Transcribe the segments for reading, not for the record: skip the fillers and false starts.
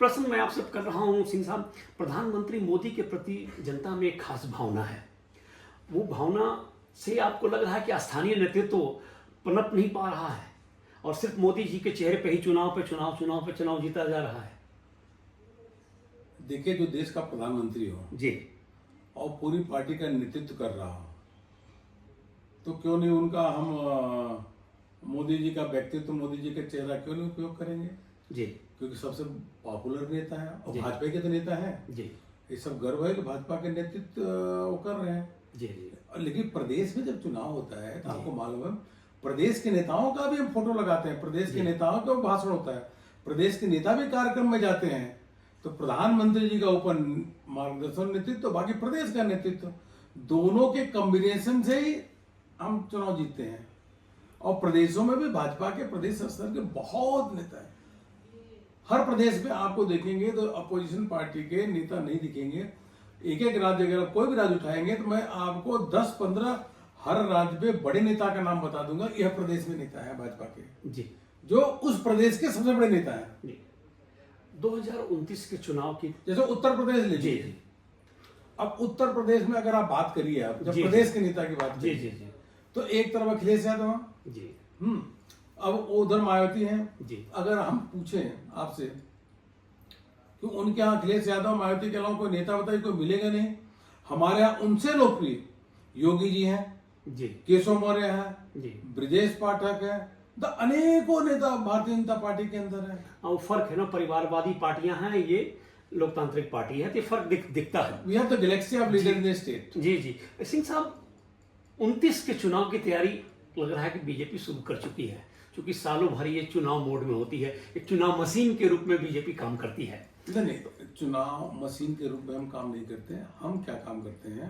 प्रश्न मैं आपसे कर रहा हूँ सिंह साहब, प्रधानमंत्री मोदी के प्रति जनता में एक खास भावना है। वो भावना से आपको लग रहा है कि स्थानीय नेतृत्व पनप नहीं पा रहा है और सिर्फ मोदी जी के चेहरे पे ही चुनाव जीता जा रहा है? देखिए, जो देश का प्रधानमंत्री हो जी, और पूरी पार्टी का नेतृत्व कर रहा हो, तो क्यों नहीं उनका हम मोदी जी का व्यक्तित्व, मोदी जी का चेहरा क्यों नहीं उपयोग करेंगे? जी, क्योंकि सबसे पॉपुलर नेता है और जी। भाजपा के तो नेता है। जी, ये सब गर्व है कि भाजपा के नेतृत्व वो कर रहे हैं। जी, जी, लेकिन प्रदेश में जब चुनाव होता है तो जी। आपको मालूम है, प्रदेश के नेताओं का भी हम फोटो लगाते हैं, प्रदेश के जी। नेताओं का भी भाषण होता है, प्रदेश के नेता भी कार्यक्रम में जाते हैं। तो प्रधानमंत्री जी का ऊपर मार्गदर्शन नेतृत्व, तो बाकी प्रदेश का नेतृत्व, दोनों के कॉम्बिनेशन से ही हम चुनाव जीतते हैं। और प्रदेशों में भी भाजपा के प्रदेश स्तर के बहुत नेता हैं। हर प्रदेश में आपको देखेंगे तो अपोजिशन पार्टी के नेता नहीं दिखेंगे। एक एक राज्य, अगर कोई भी राज्य उठाएंगे तो मैं आपको 10-15 हर राज्य में बड़े नेता का नाम बता दूंगा। यह प्रदेश में नेता है भाजपा के, जी, जो उस प्रदेश के सबसे बड़े नेता हैं। जी। 2029 के चुनाव की, जैसे उत्तर प्रदेश जी, लीजिए। जी, अब उत्तर प्रदेश में अगर आप बात करिए, आप जब जी, प्रदेश जी। के नेता की बात जी, करिए, जी, जी, तो एक तरफ अखिलेश यादव हैं, जी, अब उधर मायावती हैं। जी, अगर हम पूछें आपसे कि उनके यहाँ अखिलेश यादव मायावती के अलावा कोई नेता बताइए, कोई मिलेगा नहीं। हमारे यहाँ उनसे लोकप्रिय योगी जी हैं, जी, केशव मौर्य है, जी। ब्रजेश पाठक है, तो अनेकों नेता भारतीय जनता पार्टी के अंदर है। और फर्क है ना, परिवारवादी पार्टियां हैं, ये लोकतांत्रिक पार्टी है, तो ये फर्क दिखता है। We have the galaxy of leader in the state. जी, जी। सिंह साहब, 29 के चुनाव की तैयारी लग रहा है कि बीजेपी शुरू कर चुकी है, क्योंकि सालों भर ये चुनाव मोड में होती है, एक चुनाव मशीन के रूप में बीजेपी काम करती है। नहीं, चुनाव मशीन के रूप में हम काम नहीं करते हैं। हम क्या काम करते हैं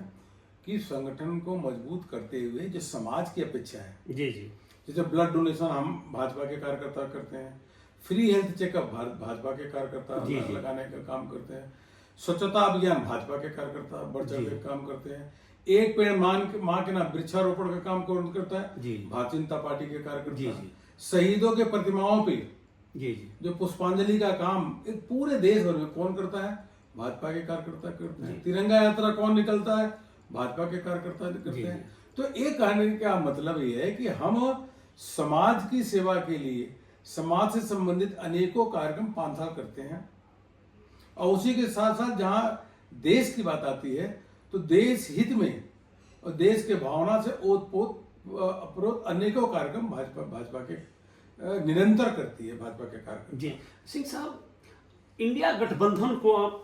कि संगठन को मजबूत करते हुए जो समाज की अपेक्षा है, जी, जी, जैसे ब्लड डोनेशन हम भाजपा के कार्यकर्ता करते हैं, फ्री हेल्थ चेकअप भाजपा के कार्यकर्ता जी, जी। लगाने का काम करते हैं, स्वच्छता अभियान भाजपा के कार्यकर्ता बढ़ चढ़ जी। के काम करते हैं, एक पेड़ माँ के नाम वृक्षारोपण का काम कौन करता है? जी। भारतीय जनता पार्टी के जी, कार्यकर्ता। जी। शहीदों के प्रतिमाओं पे जी, जी, जो पुष्पांजलि का काम एक पूरे देश भर में कौन करता है? भाजपा के कार्यकर्ता करते हैं। तिरंगा यात्रा कौन निकलता है? भाजपा के कार्यकर्ता करते जी, हैं। तो एक कहने का मतलब ये है कि हम समाज की सेवा के लिए समाज से संबंधित अनेकों कार्यक्रम 5 साल करते हैं। और उसी के साथ साथ जहां देश की बात आती है तो देश हित में और देश के भावना से ओतप्रोत अप्रोत अनेकों कार्यक्रम भाजपा के निरंतर करती है, भाजपा के कार्यक्रम। जी। सिंह साहब, इंडिया गठबंधन को आप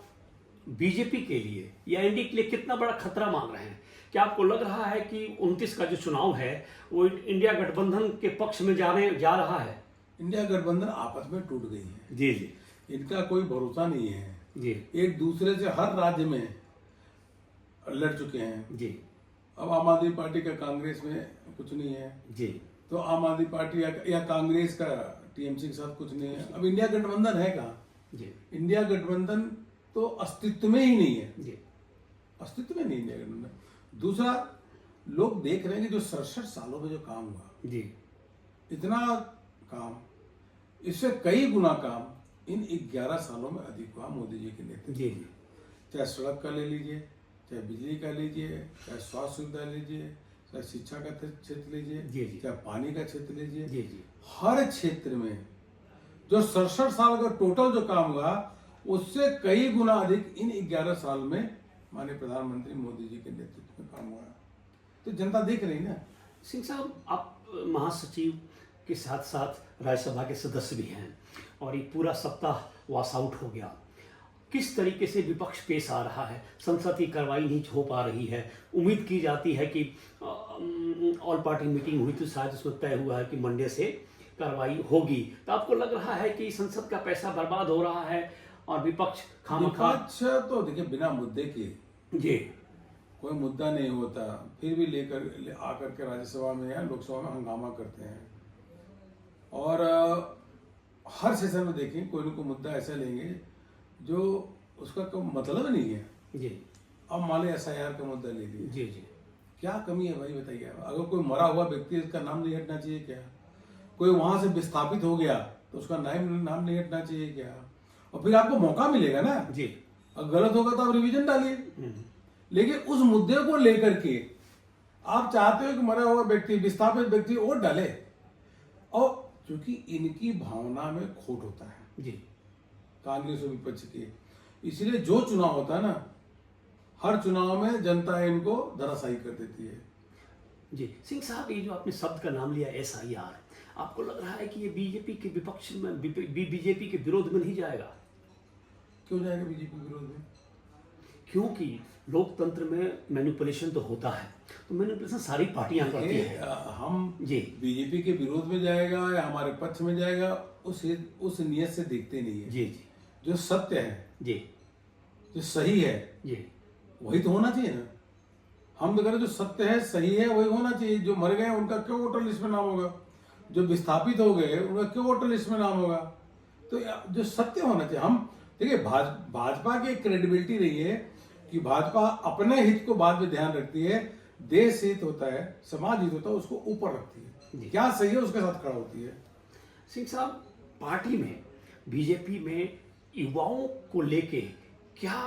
बीजेपी के लिए या एनडीए के लिए कितना बड़ा खतरा मान रहे हैं? क्या आपको लग रहा है कि 29 का जो चुनाव है वो इंडिया गठबंधन के पक्ष में जा रहा है? इंडिया गठबंधन आपस में टूट गई है। जी, जी, इनका कोई भरोसा नहीं है। जी, एक दूसरे से हर राज्य में लड़ चुके हैं। जी, अब आम आदमी पार्टी का कांग्रेस में कुछ नहीं है, जी, तो आम आदमी पार्टी या कांग्रेस का टीएमसी के साथ कुछ नहीं है। अब इंडिया गठबंधन है कहाँ? जी, इंडिया गठबंधन तो अस्तित्व में ही नहीं है, जी, अस्तित्व में नहीं इंडिया गठबंधन। दूसरा, लोग देख रहे हैं कि जो 67 सालों में जो काम हुआ, जी, इतना काम, इससे कई गुना काम इन 11 सालों में अधिक हुआ मोदी जी के नेतृत्व। जी, जी, चाहे सड़क का ले लीजिए, चाहे बिजली का लीजिए, चाहे स्वास्थ्य सुविधा लीजिए, चाहे शिक्षा का क्षेत्र लीजिए, जी, जी। चाहे पानी का क्षेत्र लीजिए, जी, जी, हर क्षेत्र में जो 67 साल का टोटल जो काम हुआ उससे कई गुना अधिक इन 11 साल में माननीय प्रधानमंत्री मोदी जी के नेतृत्व में काम हुआ। तो जनता देख रही ना। सिंह साहब, आप महासचिव के साथ साथ राज्यसभा के सदस्य भी हैं और ये पूरा सप्ताह वॉश आउट हो गया। किस तरीके से विपक्ष पेश आ रहा है? संसद की कार्रवाई नहीं हो पा रही है। उम्मीद की जाती है कि ऑल पार्टी मीटिंग हुई तो शायद उसमें तय हुआ है कि मंडे से कार्रवाई होगी। तो आपको लग रहा है कि संसद का पैसा बर्बाद हो रहा है और विपक्ष खामखा? विपक्ष तो देखिए बिना मुद्दे के जी, कोई मुद्दा नहीं होता, फिर भी आकर के राज्यसभा में या लोकसभा में हंगामा करते हैं। और हर सेशन में देखें कोई ना कोई मुद्दा ऐसा लेंगे जो उसका कोई मतलब नहीं है। जी, अब मान लो SIR का मुद्दा ले लीजिए, जी, जी, क्या कमी है भाई बताइए? अगर कोई मरा हुआ व्यक्ति इसका नाम नहीं हटना चाहिए क्या? कोई वहां से विस्थापित हो गया तो उसका नाम नहीं हटना चाहिए क्या? और फिर आपको मौका मिलेगा ना, जी। अगर गलत होगा तो आप रिवीजन डालिए। हम्म। लेकिन उस मुद्दे को लेकर के आप चाहते हो कि मरा हुआ व्यक्ति, विस्थापित व्यक्ति वोट डाले, और क्योंकि इनकी भावना में खोट होता है जी। कांग्रेस और विपक्ष के, इसलिए जो चुनाव होता है ना, हर चुनाव में जनता इनको धराशायी कर देती है। जी सिंह साहब, ये जो आपने शब्द का नाम लिया SIR, आपको लग रहा है कि ये बीजेपी के विपक्ष में, बीजेपी के विरोध में नहीं जाएगा? क्यों जाएगा बीजेपी विरोध में? क्योंकि लोकतंत्र में मैनिपुलेशन तो होता है, तो मैनिपुलेशन सारी पार्टियां करती हैं। हम जी। बीजेपी के विरोध में जाएगा या हमारे पक्ष में जाएगा, उस नियत से देखते नहीं है। जी जी जो सत्य है, जी जो सही है, जी वही तो होना चाहिए ना। हम तो कह रहे जो सत्य है, सही है, वही होना चाहिए। जो मर गए उनका क्यों वोटर लिस्ट में नाम होगा? जो विस्थापित हो गए उनका क्यों वोटर लिस्ट में नाम होगा? तो जो सत्य होना चाहिए। हम देखिए, भाजपा की क्रेडिबिलिटी रही है कि भाजपा अपने हित को बाद में ध्यान रखती है, देश हित होता है, समाज हित होता है, उसको ऊपर रखती है। क्या सही है उसके साथ खड़ा होती है। सिंह साहब, पार्टी में, बीजेपी में युवाओं को लेके क्या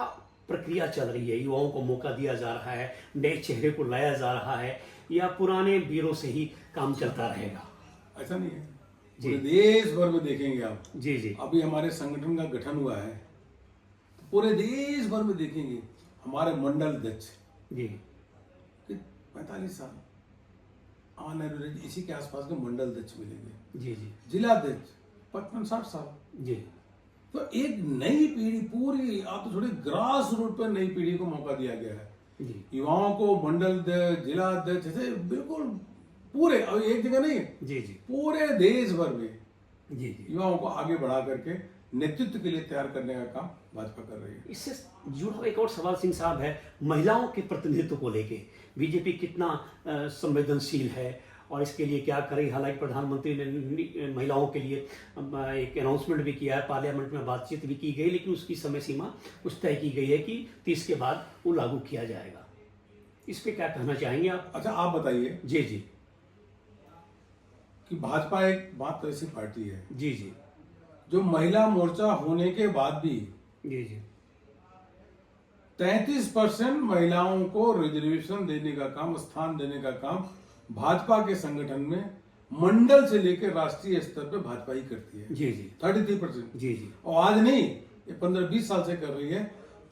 प्रक्रिया चल रही है? युवाओं को मौका दिया जा रहा है, नए चेहरे को लाया जा रहा है, या पुराने वीरों से ही काम चलता रहेगा? ऐसा नहीं है, जी। पूरे देश भर में देखेंगे आप। जी जी अभी हमारे संगठन का गठन हुआ है, तो पूरे देश भर में देखेंगे हमारे मंडल अध्यक्ष जी 45 साल ऑन एवरेज इसी के आसपास के मंडल अध्यक्ष मिलेंगे। जी जी जिला अध्यक्ष 55-60 साल। जी तो एक नई पीढ़ी, पूरी आप तो थोड़ी ग्रास रूट पर नई पीढ़ी को मौका दिया गया है। जी युवाओं को मंडल अध्यक्ष, जिला अध्यक्ष, ऐसे बिल्कुल पूरे, अब एक जगह नहीं, जी जी पूरे देश भर में जी जी युवाओं को आगे बढ़ा करके नेतृत्व के लिए तैयार करने का काम भाजपा कर रही है। इससे जुड़ा एक और सवाल सिंह साहब है, महिलाओं के प्रतिनिधित्व को लेके बीजेपी कितना संवेदनशील है और इसके लिए क्या करे? हालांकि प्रधानमंत्री ने महिलाओं के लिए एक अनाउंसमेंट भी किया है, पार्लियामेंट में बातचीत भी की गई, लेकिन उसकी समय सीमा कुछ तय की गई है कि 30 के बाद वो लागू किया जाएगा। इस पे क्या कहना चाहेंगे आप? अच्छा, आप बताइए जी जी कि भाजपा एक मात्र ऐसी पार्टी है जी जी जो महिला मोर्चा होने के बाद भी जी जी 33% महिलाओं को रिजर्वेशन देने का काम, स्थान देने का काम भाजपा के संगठन में मंडल से लेकर राष्ट्रीय स्तर पे भाजपा ही करती है। जी जी 33%। जी जी और आज नहीं, ये 15-20 साल से कर रही है।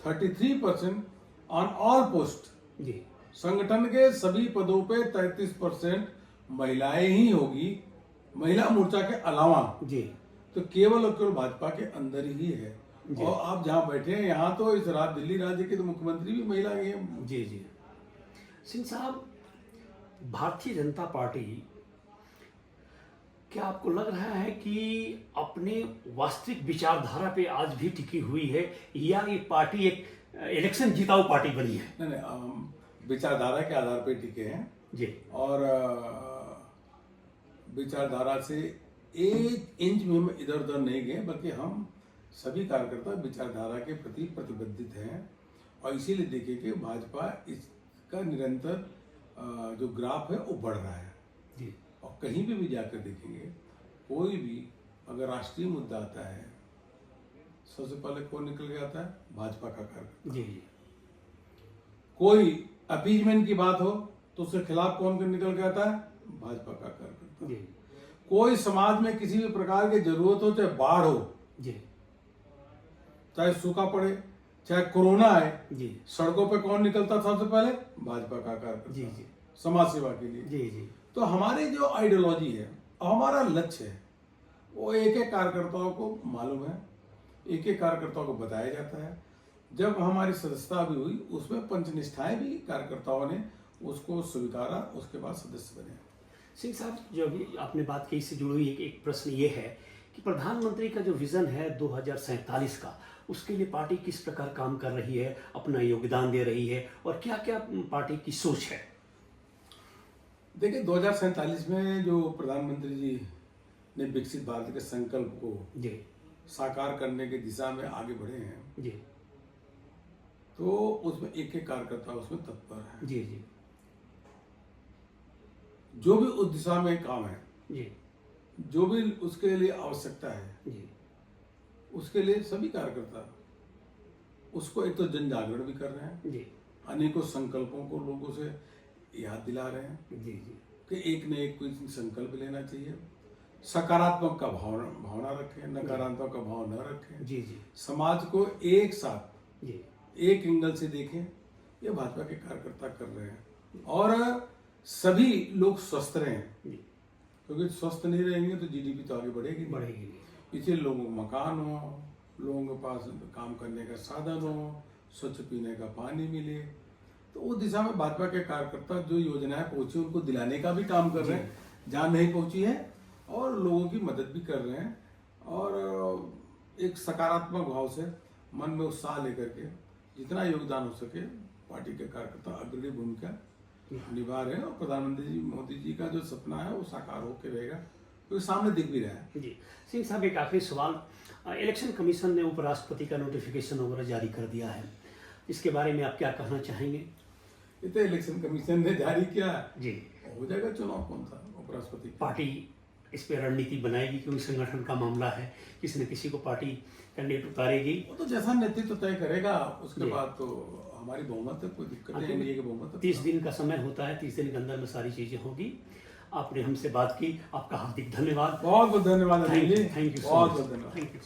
33% ऑन ऑल पोस्ट। जी संगठन के सभी पदों पे 33% महिलाएं ही होगी, महिला मोर्चा के अलावा। जी तो केवल और केवल भाजपा के अंदर ही है। और आप जहां बैठे हैं, यहाँ तो इस दिल्ली राज्य के तो मुख्यमंत्री भी महिला ही है। जी जी सिंह साहब, भारतीय जनता पार्टी, क्या आपको लग रहा है कि अपने वास्तविक विचारधारा पे आज भी टिकी हुई है, या ये पार्टी एक इलेक्शन जिताऊ पार्टी बनी है? नहीं, विचारधारा के आधार पर टिके हैं। जी। और विचारधारा से 1 इंच में हम इधर उधर नहीं गए, बल्कि हम सभी कार्यकर्ता विचारधारा के प्रति प्रतिबद्धित हैं। और इसीलिए देखिए कि भाजपा इसका निरंतर जो ग्राफ है वो बढ़ रहा है। जी। और कहीं भी जाकर देखेंगे, कोई भी अगर राष्ट्रीय मुद्दा आता है, सबसे पहले कौन निकल के आता है? भाजपा का कार्यकर्ता। जी जी कोई अपीजमेंट की बात हो तो उसके खिलाफ कौन निकल के आता है? भाजपा का कार्यकर्ता। जी कोई समाज में किसी भी प्रकार की जरूरत हो, चाहे बाढ़ हो, जी चाहे सूखा पड़े, चाहे कोरोना आए, जी सड़कों पे कौन निकलता था सबसे पहले? भाजपा का कार्यकर्ता। जी जी समाज सेवा के लिए। जी जी तो हमारी जो आइडियोलॉजी है और हमारा लक्ष्य है, वो एक एक कार्यकर्ताओं को मालूम है, एक एक कार्यकर्ताओं को बताया जाता है। जब हमारी सदस्यता भी हुई, उसमें पंचनिष्ठाएं भी कार्यकर्ताओं ने उसको स्वीकारा, उसके बाद सदस्य बने। सिंह साहब, जो अभी आपने बात की, इससे जुड़ी हुई एक प्रश्न ये है कि प्रधानमंत्री का जो विजन है 2047 का, उसके लिए पार्टी किस प्रकार काम कर रही है, अपना योगदान दे रही है, और क्या क्या पार्टी की सोच है? देखिए, 2047 में जो प्रधानमंत्री जी ने विकसित भारत के संकल्प को जी साकार करने की दिशा में आगे बढ़े हैं, जी तो उसमें एक एक कार्यकर्ता उसमें तत्पर है। जी जी जो भी उस दिशा में काम है, जी जो भी उसके लिए आवश्यकता है, जी उसके लिए सभी कार्यकर्ता उसको एक तो जन जागरण भी कर रहे हैं, जी अनेकों संकल्पों को लोगों से याद दिला रहे हैं जी जी कि एक न एक कोई संकल्प लेना चाहिए, सकारात्मक का भावना रखें, नकारात्मक का भाव न रखें, जी जी समाज को एक साथ जी एक एंगल से देखें। ये भाजपा के कार्यकर्ता कर रहे हैं और सभी लोग स्वस्थ रहें, जी क्योंकि स्वस्थ नहीं रहेंगे तो जीडीपी तो आगे बढ़ेगी नहीं। बढ़ेगी नहीं। इसलिए लोगों को मकान हो, लोगों के पास काम करने का साधन हो, स्वच्छ पीने का पानी मिले, तो उस दिशा में भाजपा के कार्यकर्ता जो योजनाएं पहुंची उनको दिलाने का भी काम कर रहे हैं जहाँ नहीं पहुंची है, और लोगों की मदद भी कर रहे हैं, और एक सकारात्मक भाव से मन में उत्साह लेकर के जितना योगदान हो सके पार्टी के कार्यकर्ता अग्रणी भूमिका निभा रहे हैं, और प्रधानमंत्री जी मोदी जी का जो सपना है वो साकार होकर रहेगा, क्योंकि सामने दिख भी रहा है। जी सिंह साहब, एक आखिरी सवाल। इलेक्शन कमीशन ने उपराष्ट्रपति का नोटिफिकेशन वगैरह जारी कर दिया है, इसके बारे में आप क्या कहना चाहेंगे? ये तो इलेक्शन कमीशन ने जारी किया, जी हो जाएगा चुनाव कौन सा उपराष्ट्रपति का। पार्टी इस पे रणनीति बनाएगी, क्योंकि संगठन का मामला है, किसी न किसी को पार्टी कैंडिडेट उतारेगी। वो तो जैसा नेतृत्व तय करेगा उसके जी। बाद तो हमारी बहुमत है, कोई दिक्कत नहीं, एनडीए की बहुमत है। 30 दिन का समय होता है, 30 दिन के अंदर में सारी चीजें होगी। आपने हमसे बात की, आपका हार्दिक धन्यवाद। बहुत बहुत धन्यवाद अनिल जी, थैंक यू बहुत बहुत धन्यवाद। Thank you.